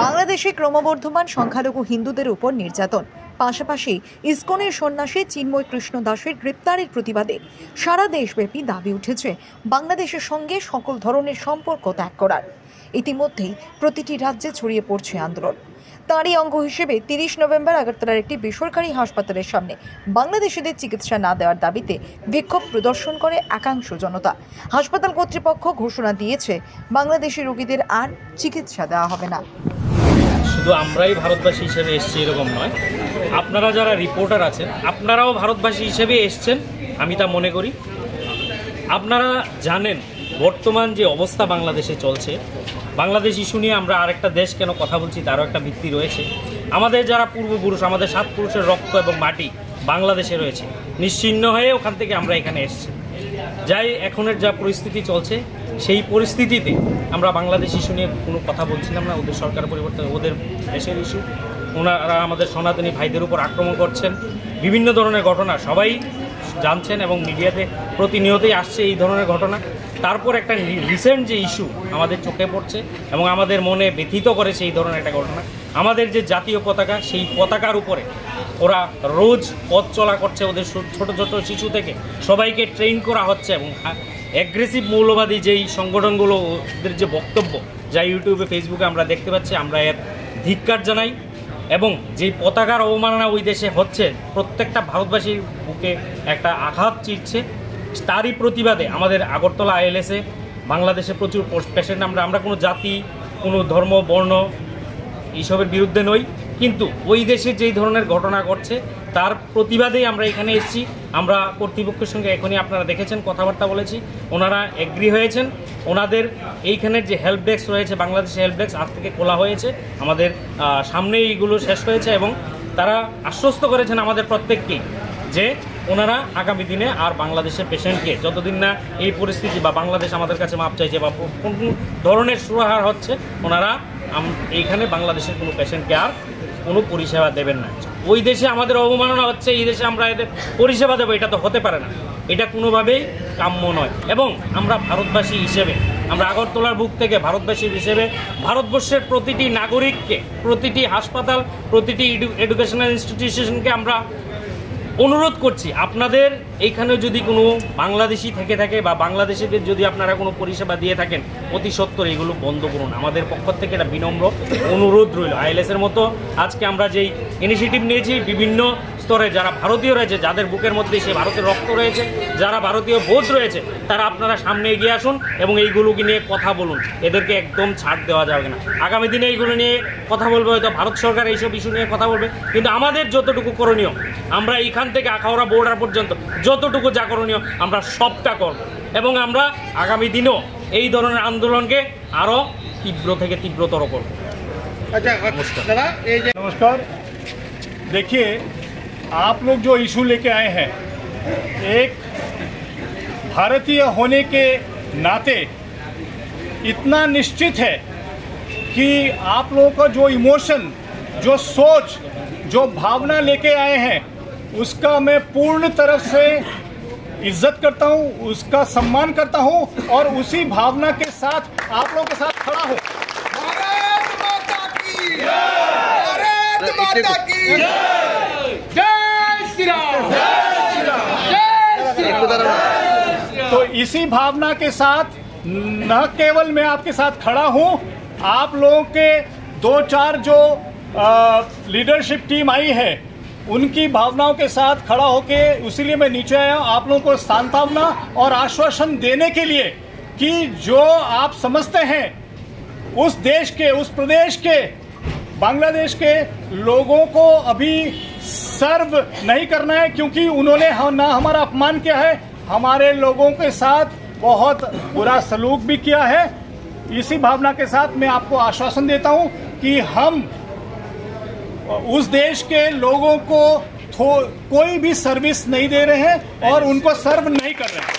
বাংলাদেশে ক্রমবর্ধমান সংখ্যালঘু হিন্দুদের উপর নির্যাতন, পাশাপাশি ইসকনের সন্ন্যাসী চিন্ময় কৃষ্ণ দাসের গ্রেপ্তারের প্রতিবাদে সারা দেশব্যাপী দাবি উঠেছে বাংলাদেশের সঙ্গে সকল ধরনের সম্পর্ক ত্যাগ করার। ইতিমধ্যেই প্রতিটি রাজ্যে ছড়িয়ে পড়ছে আন্দোলন। তারই অঙ্গ হিসেবে 30 নভেম্বর আগরতলার একটি বেসরকারি হাসপাতালের সামনে বাংলাদেশিদের চিকিৎসা না দেওয়ার দাবিতে বিক্ষোভ প্রদর্শন করে একাংশ জনতা। হাসপাতাল কর্তৃপক্ষ ঘোষণা দিয়েছে বাংলাদেশি রোগীদের আর চিকিৎসা দেওয়া হবে না। শুধু আমরাই ভারতবাসী হিসেবে এসছি এরকম নয়, আপনারা যারা রিপোর্টার আছেন আপনারাও ভারতবাসী হিসেবে এসছেন, আমি তা মনে করি। আপনারা জানেন বর্তমান যে অবস্থা বাংলাদেশে চলছে, বাংলাদেশ ইস্যু নিয়ে আমরা আরেকটা দেশ কেন কথা বলছি তারও একটা ভিত্তি রয়েছে। আমাদের যারা পূর্বপুরুষ, আমাদের 7 পুরুষের রক্ত এবং মাটি বাংলাদেশে রয়েছে, নিশ্চিহ্ন হয়ে ওখান থেকে আমরা এখানে এসেছি। যাই এখনের যা পরিস্থিতি চলছে, সেই পরিস্থিতিতে আমরা বাংলাদেশ ইস্যু নিয়ে কোনো কথা বলছিলাম না। ওদের সরকার পরিবর্তন, ওদের দেশের ইস্যু। ওনারা আমাদের সনাতনী ভাইদের উপর আক্রমণ করছেন, বিভিন্ন ধরনের ঘটনা সবাই জানছেন এবং মিডিয়াতে প্রতিনিয়তই আসছে এই ধরনের ঘটনা। তারপর একটা রিসেন্ট যে ইস্যু আমাদের চোখে পড়ছে এবং আমাদের মনে ব্যথিত করেছে এই ধরনের একটা ঘটনা, আমাদের যে জাতীয় পতাকা, সেই পতাকার উপরে ওরা রোজ পথ চলা করছে। ওদের ছোট ছোট শিশু থেকে সবাইকে ট্রেন করা হচ্ছে এবং অ্যাগ্রেসিভ মৌলবাদী যেই সংগঠনগুলো, ওদের যে বক্তব্য যা ইউটিউবে ফেসবুকে আমরা দেখতে পাচ্ছি, আমরা এর ধিক্কার জানাই। এবং যেই পতাকার অবমাননা ওই দেশে হচ্ছে, প্রত্যেকটা ভারতবাসীর বুকে একটা আঘাত চিরছে। তারই প্রতিবাদে আমাদের আগরতলা ILS-এ বাংলাদেশে প্রচুর পেশেন্ট। আমরা কোনো জাতি, কোনো ধর্ম, বর্ণ এইসবের বিরুদ্ধে নই, কিন্তু ওই দেশে যেই ধরনের ঘটনা ঘটছে তার প্রতিবাদেই আমরা এখানে এসেছি। আমরা কর্তৃপক্ষের সঙ্গে এখনই আপনারা দেখেছেন কথাবার্তা বলেছি, ওনারা এগ্রি হয়েছেন। ওনাদের এইখানের যে হেল্প ডেস্ক রয়েছে, বাংলাদেশে হেল্প ডেস্ক আজ থেকে খোলা হয়েছে, আমাদের সামনে এইগুলো শেষ হয়েছে এবং তারা আশ্বস্ত করেছেন আমাদের প্রত্যেককেই যে ওনারা আগামী দিনে আর বাংলাদেশের পেশেন্টকে, যতদিন না এই পরিস্থিতি বা বাংলাদেশ আমাদের কাছে মাপ চাইছে বা কোন ধরনের সুরাহার হচ্ছে, ওনারা এইখানে বাংলাদেশের কোনো পেশেন্টকে আর কোনো পরিষেবা দেবেন না। ওই দেশে আমাদের অবমাননা হচ্ছে, এই দেশে আমরা এদের পরিষেবা দেবো, এটা তো হতে পারে না, এটা কোনোভাবেই কাম্য নয়। এবং আমরা ভারতবাসী হিসেবে, আমরা আগরতলার বুক থেকে ভারতবাসী হিসেবে ভারতবর্ষের প্রতিটি নাগরিককে, প্রতিটি হাসপাতাল, প্রতিটি এডুকেশনাল ইনস্টিটিউশনকে আমরা অনুরোধ করছি, আপনাদের এইখানে যদি কোনো বাংলাদেশি থেকে থাকে বা বাংলাদেশিদের যদি আপনারা কোনো পরিষেবা দিয়ে থাকেন, অতি সত্বর এগুলো বন্ধ করুন। আমাদের পক্ষ থেকে এটা বিনম্র অনুরোধ রইল। ILS-এর মতো আজকে আমরা যেই ইনিশিয়েটিভ নিয়েছি, বিভিন্ন স্তরে যারা ভারতীয় রয়েছে, যাদের বুকের মধ্যে সে ভারতের রক্ত রয়েছে, যারা ভারতীয় বোধ রয়েছে, তারা আপনারা সামনে এগিয়ে আসুন এবং এইগুলোকে নিয়ে কথা বলুন। এদেরকে একদম ছাড় দেওয়া যাবে না। আগামী দিনে এইগুলো নিয়ে কথা বলবে, হয়তো ভারত সরকার এইসব ইস্যু নিয়ে কথা বলবে, কিন্তু আমাদের যতটুকু করণীয়, আমরা এইখান থেকে আখাউড়া বর্ডার পর্যন্ত যতটুকু যা করণীয় আমরা সবটা করব এবং আমরা আগামী দিনেও এই ধরনের আন্দোলনকে আরও তীব্র থেকে তীব্রতর করব। नमस्कार। देखिए, आप लोग जो इशू लेके आए हैं, एक भारतीय होने के नाते इतना निश्चित है कि आप लोगों का जो इमोशन, जो सोच, जो भावना लेके आए हैं, उसका मैं पूर्ण तरफ से इज्जत करता हूं, उसका सम्मान करता हूं और उसी भावना के साथ आप लोगों के साथ खड़ा हूं। भारत माता की जय, भारत माता की जय श्री राम, जय श्री राम। तो इसी भावना के साथ न केवल मैं आपके साथ खड़ा हूं, आप लोगों के 2-4 जो लीडरशिप टीम आई है, उनकी भावनाओं के साथ खड़ा होके इसीलिए मैं नीचे आया हूं, आप लोगों को सांत्वना और आश्वासन देने के लिए कि जो आप समझते हैं उस देश के, उस प्रदेश के, बांग्लादेश के लोगों को अभी सर्व नहीं करना है, क्योंकि उन्होंने ना हमारा अपमान किया है, हमारे लोगों के साथ बहुत बुरा सलूक भी किया है। इसी भावना के साथ मैं आपको आश्वासन देता हूं कि हम उस देश के लोगों को कोई भी सर्विस नहीं दे रहे हैं और उनको सर्व नहीं कर रहे हैं।